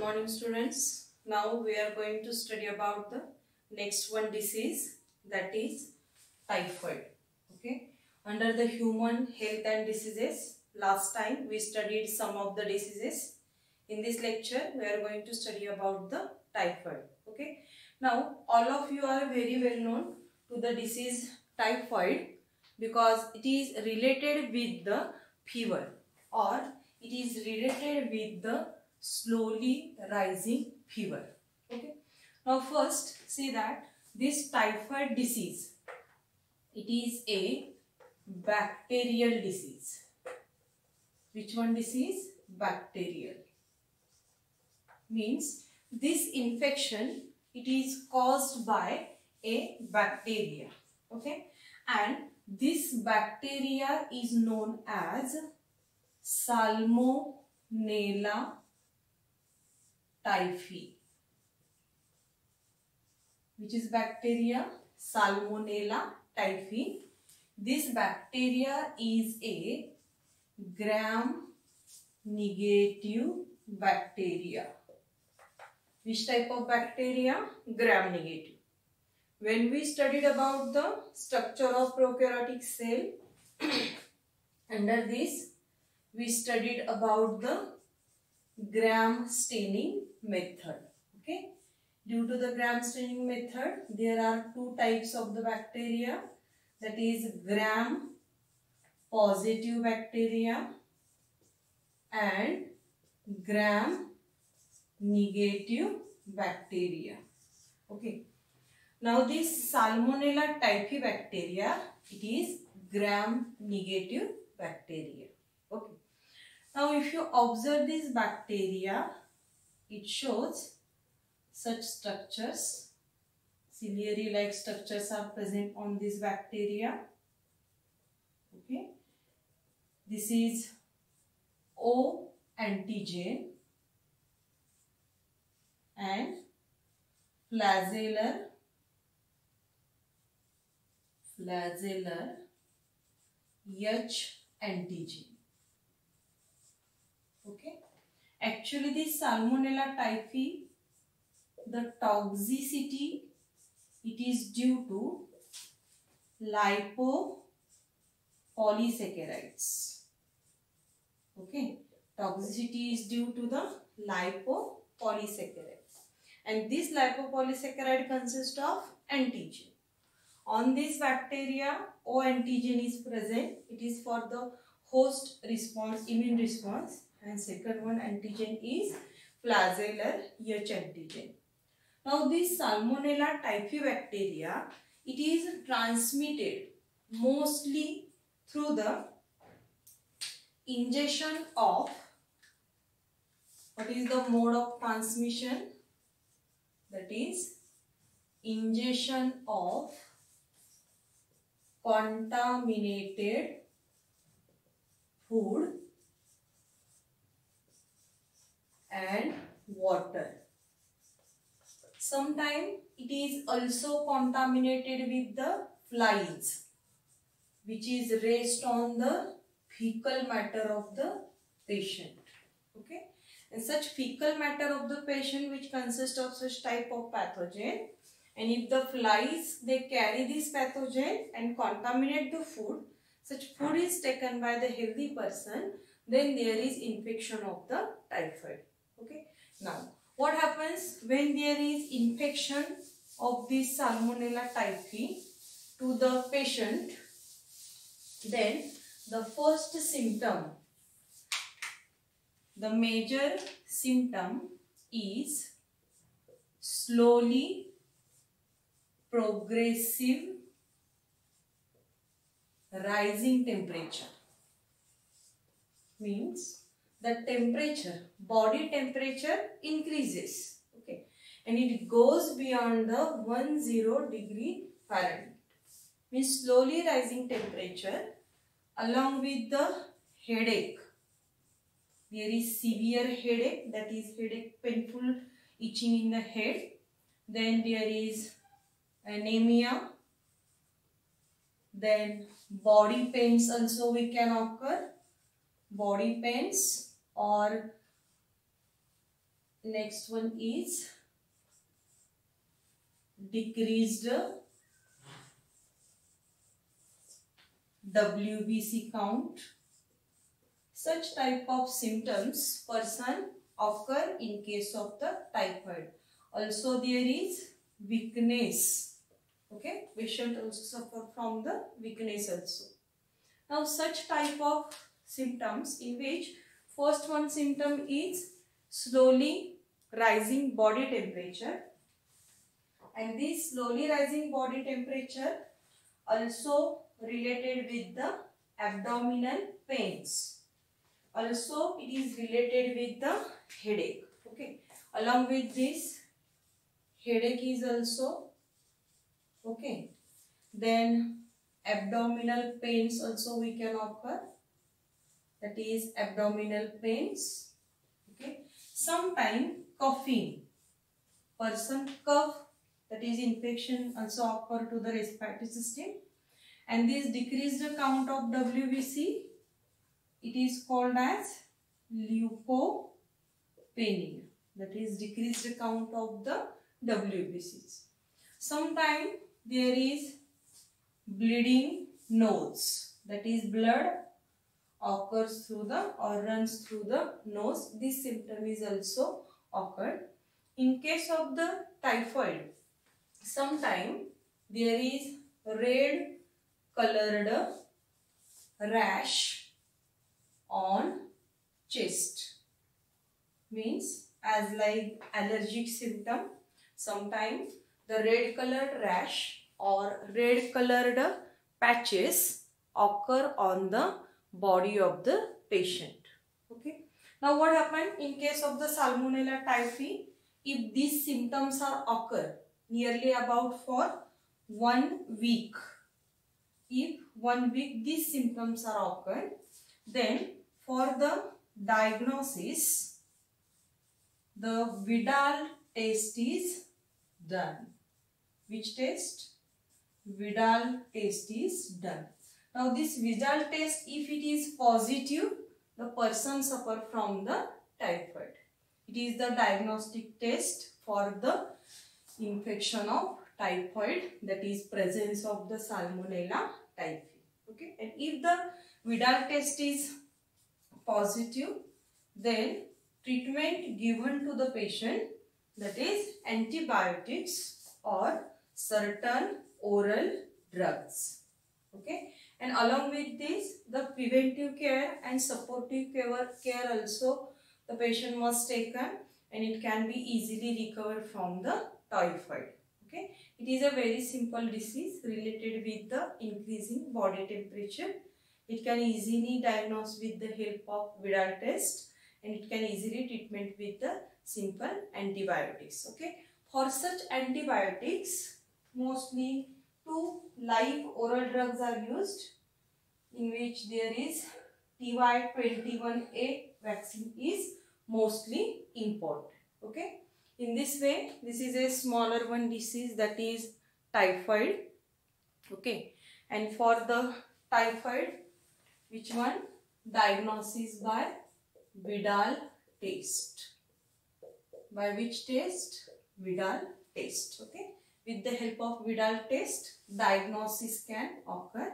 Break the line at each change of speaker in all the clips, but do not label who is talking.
morning students. Now we are going to study about the next one disease, that is typhoid. Okay. Under the human health and diseases, last time we studied some of the diseases. In this lecture we are going to study about the typhoid. Okay. Now all of you are very well known to the disease typhoid because it is related with the fever, or it is related with the slowly rising fever. Okay. Now first see that this typhoid disease, it is a bacterial disease. Which one disease? Bacterial. Means this infection, it is caused by a bacteria. Okay. And this bacteria is known as Salmonella typhi. Which is bacteria? Salmonella typhi. This bacteria is a gram-negative bacteria. Which type of bacteria? Gram-negative. When we studied about the structure of prokaryotic cell, under this we studied about the gram staining method. Okay. Due to the gram staining method, there are two types of the bacteria, that is gram positive bacteria and gram negative bacteria. Okay. Now this Salmonella typhi bacteria, it is gram negative bacteria. Okay. Now if you observe this bacteria, it shows such structures. Ciliary like structures are present on this bacteria. Okay. This is O antigen and flagellar H antigen. Okay. Actually this Salmonella typhi, the toxicity, it is due to lipopolysaccharides. Okay. Toxicity is due to the lipopolysaccharides. And this lipopolysaccharide consists of antigen. On this bacteria, O antigen is present. It is for the host response, immune response. And second one antigen is flagellar H antigen. Now this Salmonella typhi bacteria, it is transmitted mostly through the ingestion of, what is the mode of transmission? That is ingestion of contaminated food and water. Sometimes it is also contaminated with the flies, which is raised on the fecal matter of the patient. Okay. And such fecal matter of the patient, which consists of such type of pathogen, and if the flies, they carry this pathogen and contaminate the food, such food is taken by the healthy person, then there is infection of the typhoid. Okay. Now what happens when there is infection of this Salmonella typhi to the patient? Then the first symptom, the major symptom is slowly progressive rising temperature. Means the temperature, body temperature increases. Okay. And it goes beyond the 10 degree Fahrenheit. Means slowly rising temperature along with the headache. There is severe headache, that is headache, painful itching in the head. Then there is anemia. Then body pains also we can occur. Body pains or next one is decreased WBC count. Such type of symptoms person occur in case of the typhoid. Also there is weakness. Okay, patient also suffer from the weakness also. Now such type of symptoms in which first one symptom is slowly rising body temperature, and this slowly rising body temperature also related with the abdominal pains. Also it is related with the headache. Okay, along with this headache is also okay. Then abdominal pains also we can occur, that is abdominal pains. Okay, sometime coughing, person cough, that is infection also occur to the respiratory system, and this decreased count of WBC, it is called as leukopenia, that is decreased count of the WBCs. Sometime there is bleeding nose, that is blood occurs through the or runs through the nose. This symptom is also occurred. In case of the typhoid, sometime there is red colored rash on chest, means as like allergic symptom. Sometimes the red colored rash or red colored patches occur on the body of the patient. Okay. Now what happened in case of the Salmonella typhi? If these symptoms are occur nearly about for 1 week, if 1 week these symptoms are occurred, then for the diagnosis the Vidal test is done. Which test? Vidal test is done. Now this Vidal test, if it is positive, the person suffer from the typhoid. It is the diagnostic test for the infection of typhoid, that is presence of the Salmonella typhi. Okay, and if the Vidal test is positive, then treatment given to the patient, that is antibiotics or certain oral drugs. Okay, and along with this the preventive care and supportive care also the patient must taken, and it can be easily recovered from the typhoid. Okay, it is a very simple disease related with the increasing body temperature. It can easily diagnose with the help of Vidal test, and it can easily treatment with the simple antibiotics. Okay, for such antibiotics mostly 2 live oral drugs are used, in which there is TY21A vaccine is mostly important. Okay, in this way this is a smaller one disease, that is typhoid. Okay, and for the typhoid, which one? Diagnosis by Vidal test. By which test? Vidal test. Okay, with the help of Vidal test diagnosis can occur,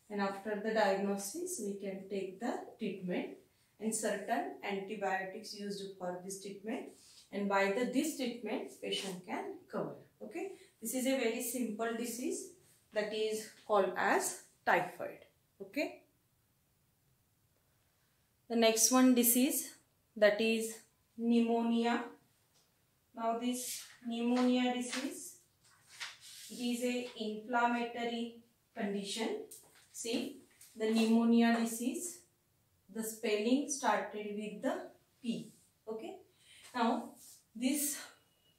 and after the diagnosis we can take the treatment, and certain antibiotics used for this treatment, and by this treatment patient can recover. Okay, this is a very simple disease that is called as typhoid. Okay, the next one disease, that is pneumonia. Now this pneumonia disease, it is a inflammatory condition. See, the pneumonia disease, the spelling started with the P. Okay, now this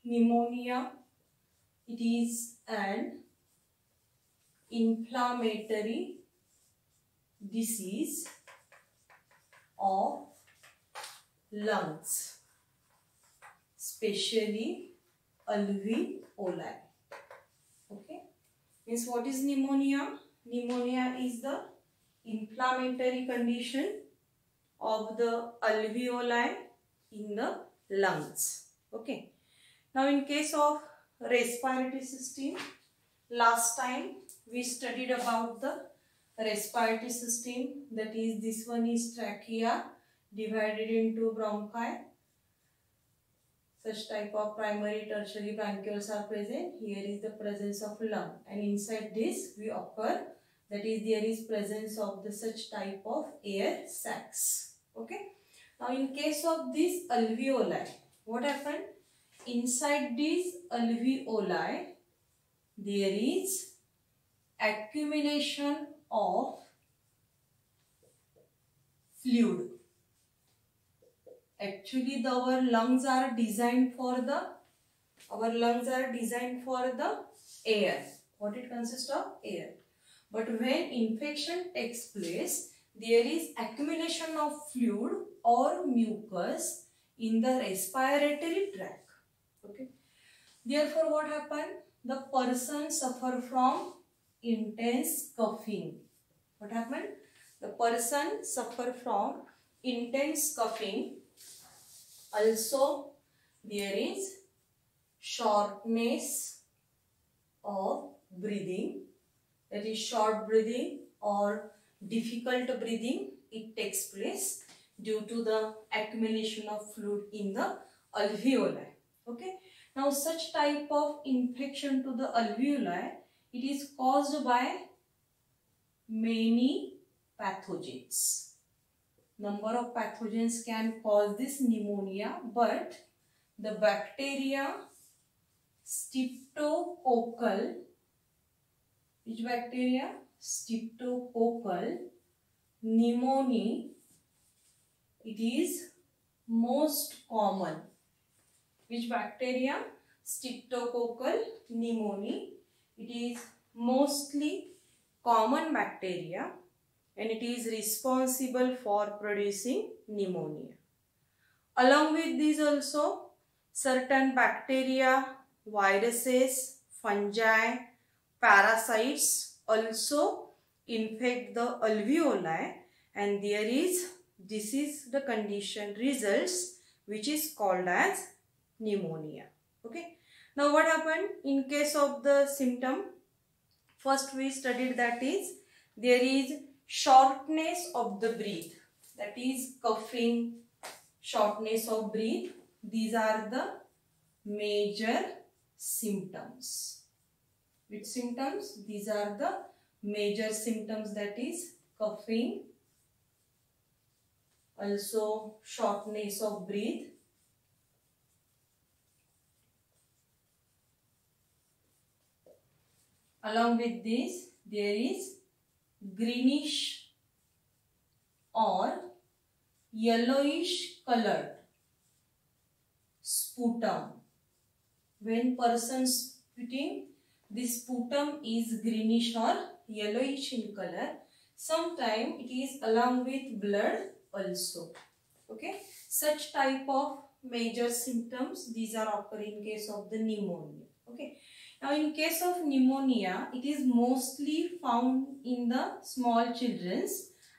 pneumonia, it is an inflammatory disease of lungs, especially alveoli. Okay, means what is pneumonia? Pneumonia is the inflammatory condition of the alveoli in the lungs. Okay. Now in case of respiratory system, last time we studied about the respiratory system, that is this one is trachea divided into bronchi. Such type of primary, tertiary bronchioles are present. Here is the presence of lung, and inside this we occur, that is there is presence of the such type of air sacs. Okay. Now in case of this alveoli, what happened? Inside these alveoli there is accumulation of fluid. Actually our lungs are designed for the air. What it consists of? Air. But when infection takes place, there is accumulation of fluid or mucus in the respiratory tract. Okay. Therefore what happened? The person suffer from intense coughing. What happened? The person suffer from intense coughing. Also there is shortness of breathing, that is short breathing or difficult breathing. It takes place due to the accumulation of fluid in the alveoli. Okay. Now such type of infection to the alveoli, it is caused by many pathogens. Number of pathogens can cause this pneumonia, but the bacteria Streptococcal, which bacteria? Streptococcal pneumoniae, it is most common. Which bacteria? Streptococcal pneumoniae. It is mostly common bacteria, and it is responsible for producing pneumonia. Along with these also, certain bacteria, viruses, fungi, parasites also infect the alveoli, and this is the condition results which is called as pneumonia. Okay. Now what happened in case of the symptom? First we studied that is there is shortness of the breath, that is coughing, shortness of breath. These are the major symptoms. Which symptoms? These are the major symptoms, that is coughing, also shortness of breath, along with this there is greenish or yellowish colored sputum. When person spitting, this sputum is greenish or yellowish in color. Sometimes it is along with blood also. Okay. Such type of major symptoms, these are occurring in case of the pneumonia. Okay. Now in case of pneumonia, it is mostly found in the small children.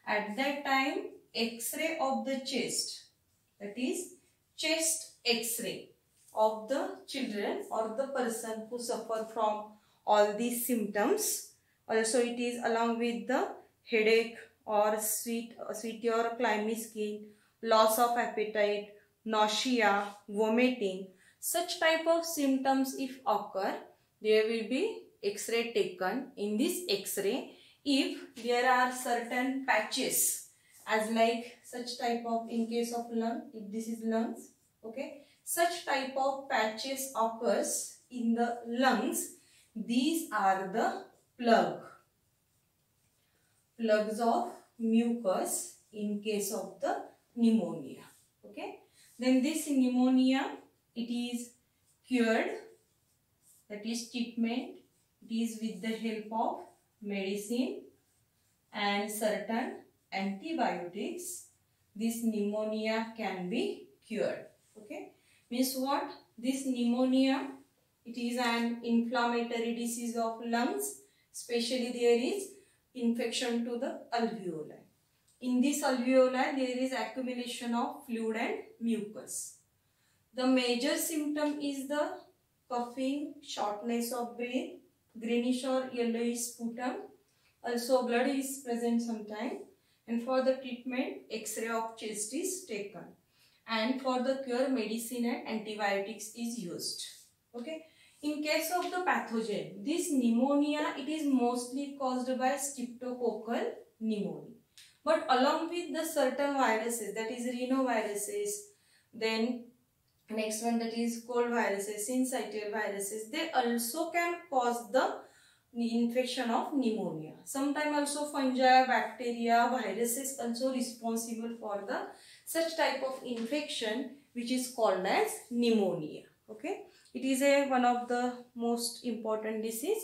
At that time, X-ray of the chest, that is chest X-ray of the children or the person who suffer from all these symptoms. Also it is along with the headache or sweaty or clammy skin, loss of appetite, nausea, vomiting. Such type of symptoms if occur, there will be X-ray taken. In this X-ray, if there are certain patches, as like such type of, in case of lung, if this is lungs, okay, such type of patches occurs in the lungs. These are the plugs of mucus in case of the pneumonia. Okay. Then this pneumonia, it is cured, that is treatment. It is with the help of medicine and certain antibiotics. This pneumonia can be cured. Okay. Means what? This pneumonia, it is an inflammatory disease of lungs. Especially there is infection to the alveoli. In this alveoli, there is accumulation of fluid and mucus. The major symptom is the coughing, shortness of breath, greenish or yellowish sputum. Also blood is present sometime. And for the treatment, X-ray of chest is taken. And for the cure, medicine and antibiotics is used. Okay. In case of the pathogen, this pneumonia, it is mostly caused by streptococcal pneumonia. But along with the certain viruses, that is rhinoviruses, then next one that is cold viruses, syncytial viruses, they also can cause the infection of pneumonia. Sometimes also fungi, bacteria, viruses also responsible for the such type of infection which is called as pneumonia. Okay, it is one of the most important disease.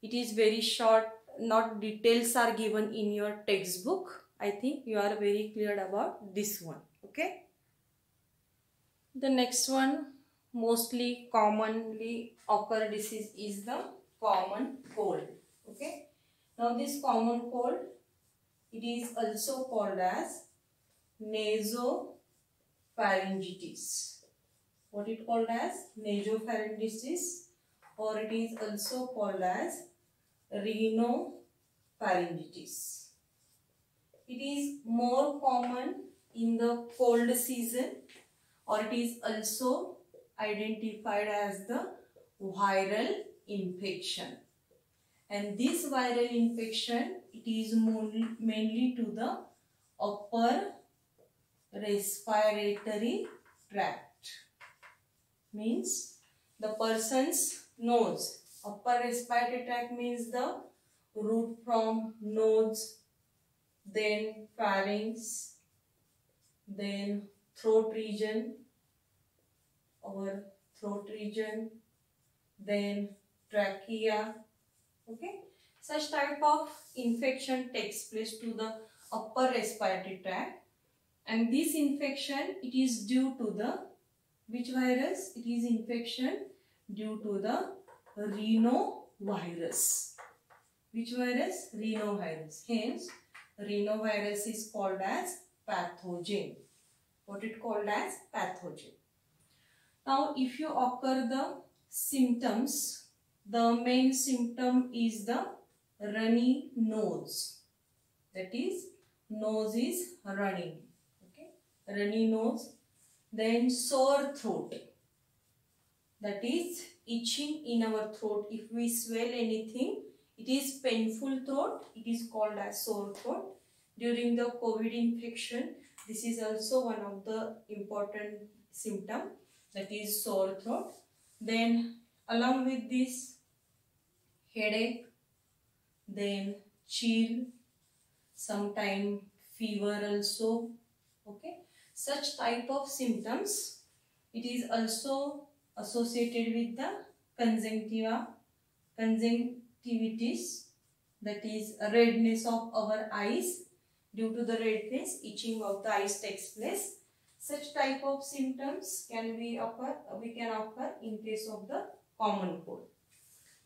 It is very short, not details are given in your textbook. I think you are very clear about this one. Okay. The next one, mostly commonly occur disease is the common cold. Okay. Now this common cold, it is also called as nasopharyngitis. What it called as? Nasopharyngitis, or it is also called as rhinopharyngitis. It is more common in the cold season, or it is also identified as the viral infection. And this viral infection, it is mainly to the upper respiratory tract. Means the person's nose. Upper respiratory tract means the root from nose, then pharynx, then throat region, our throat region, then trachea. Okay, such type of infection takes place to the upper respiratory tract, and this infection, it is due to the which virus? It is infection due to the rhinovirus. Which virus? Rhinovirus. Hence, rhinovirus is called as pathogen. What it called as? Pathogen. Now, if you occur the symptoms, the main symptom is the runny nose. That is, nose is running. Okay, runny nose. Then sore throat. That is itching in our throat. If we swell anything, it is painful throat. It is called as sore throat. During the COVID infection, this is also one of the important symptom, that is sore throat. Then along with this, headache, then chill, sometime fever also. Okay, such type of symptoms, it is also associated with the conjunctivitis, that is redness of our eyes. Due to the redness, itching of the eyes takes place. Such type of symptoms we can occur in case of the common cold.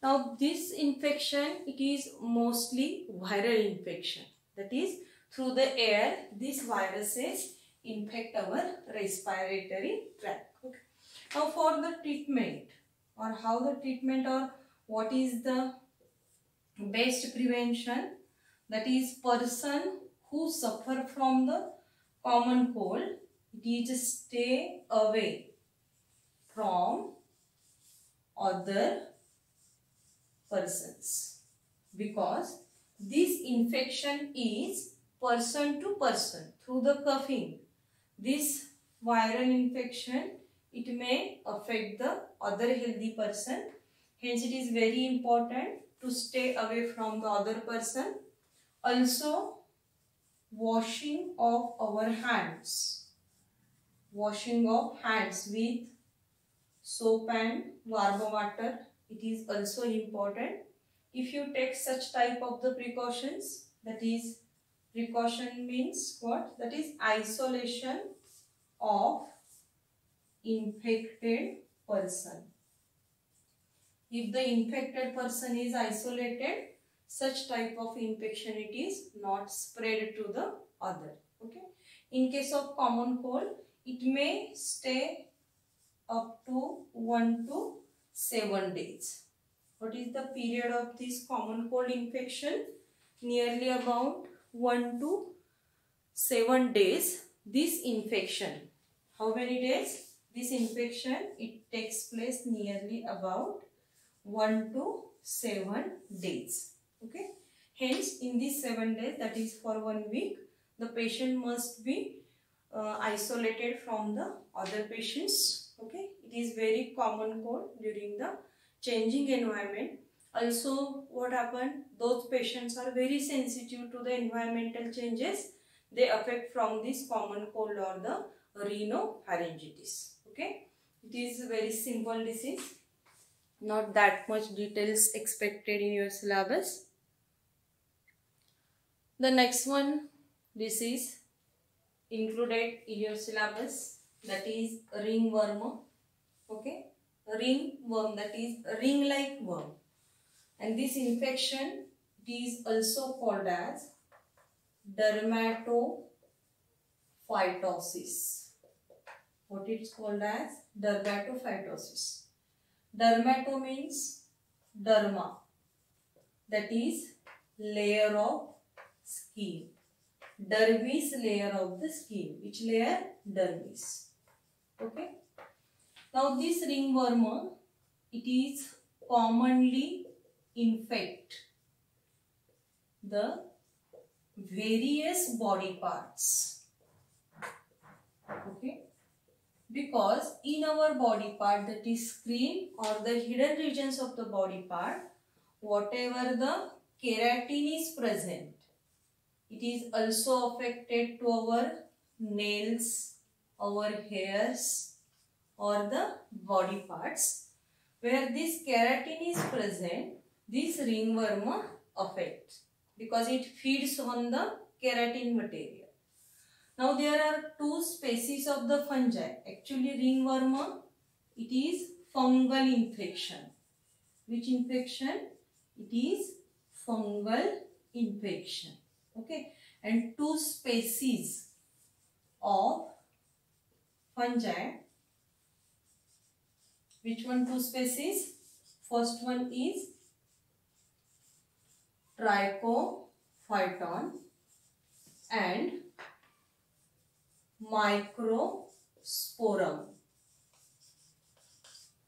Now this infection, it is mostly viral infection. That is, through the air, these viruses infect our respiratory tract. Okay. Now for the treatment, or how the treatment, or what is the best prevention, that is, person who suffer from the common cold, it is stay away from other persons, because this infection is person to person through the coughing. This viral infection, it may affect the other healthy person. Hence, it is very important to stay away from the other person. Also, washing of our hands. Washing of hands with soap and warm water, it is also important. If you take such type of the precautions, that is, precaution means what? That is isolation of infected person. If the infected person is isolated, such type of infection, it is not spread to the other. Okay. In case of common cold, it may stay up to 1 to 7 days. What is the period of this common cold infection? Nearly about 1 to 7 days. This infection, how many days? This infection, it takes place nearly about 1 to 7 days. Okay. Hence, in these 7 days, that is for 1 week, the patient must be isolated from the other patients. Okay. It is very common cold during the changing environment. Also, what happened? Those patients are very sensitive to the environmental changes. They affect from this common cold or the rhinopharyngitis. Okay. It is a very simple disease. Not that much details expected in your syllabus. The next one disease included in your syllabus, that is ringworm. Okay, ringworm, that is ring-like worm, and this infection is also called as dermatophytosis. What it's called as? Dermatophytosis. Dermato means derma, that is layer of skin. Dermis, layer of the skin. Which layer? Dermis. Okay. Now this ringworm, it is commonly infect the various body parts. Okay. Because in our body part, that is screen or the hidden regions of the body part, whatever the keratin is present, it is also affected to our nails, our hairs or the body parts. Where this keratin is present, this ringworm affects because it feeds on the keratin material. Now there are 2 species of the fungi. Actually ringworm, it is fungal infection. Which infection? It is fungal infection. Okay. And 2 species of fungi. Which one 2 species? First one is Trichophyton and Microsporum.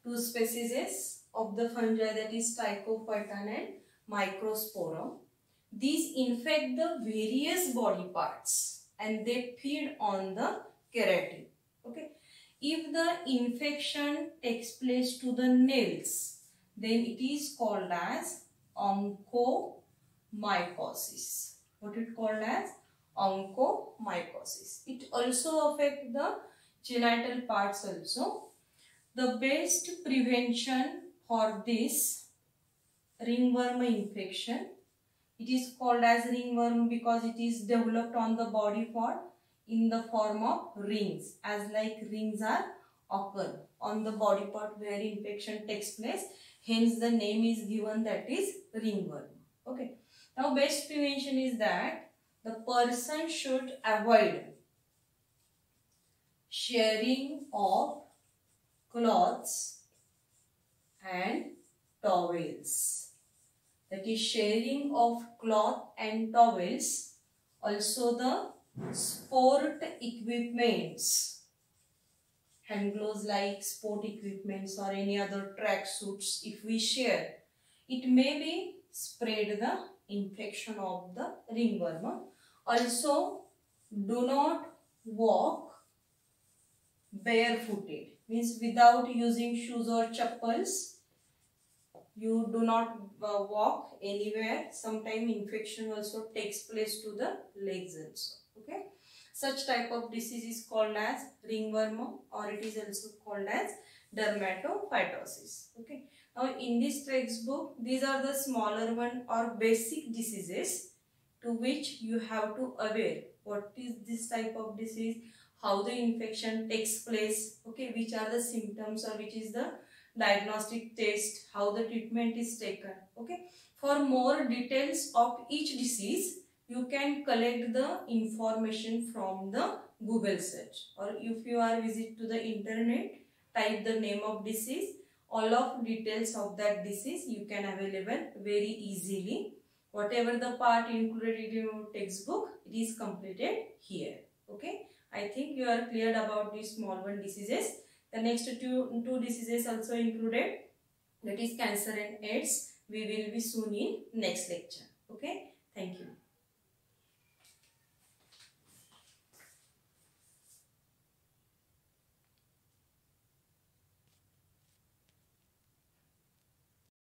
2 species of the fungi, that is Trichophyton and Microsporum. These infect the various body parts and they feed on the keratin. Okay. If the infection takes place to the nails, then it is called as onychomycosis. What it called as? Onychomycosis. It also affects the genital parts also. The best prevention for this ringworm infection, it is called as ringworm because it is developed on the body part in the form of rings, as like rings are occur on the body part where infection takes place. Hence the name is given, that is ringworm. Okay. Now best prevention is that the person should avoid sharing of cloths and towels. That is sharing of cloth and towels. Also the sport equipments, hand gloves like sport equipments or any other track suits, if we share, it may be spread the infection of the ringworm. Also, do not walk barefooted, means without using shoes or chappals. You do not walk anywhere. Sometimes infection also takes place to the legs also. Okay. Such type of disease is called as ringworm, or it is also called as dermatophytosis. Okay. Now in this textbook, these are the smaller one or basic diseases to which you have to aware. What is this type of disease? How the infection takes place? Okay. Which are the symptoms or which is the diagnostic test? How the treatment is taken? Okay. For more details of each disease, you can collect the information from the Google search, or if you are visit to the internet, type the name of disease. All of details of that disease you can available very easily. Whatever the part included in your textbook, it is completed here. Okay. I think you are clear about these small one diseases. The next two diseases also included, that is cancer and AIDS. We will be soon in next lecture. Okay. Thank you.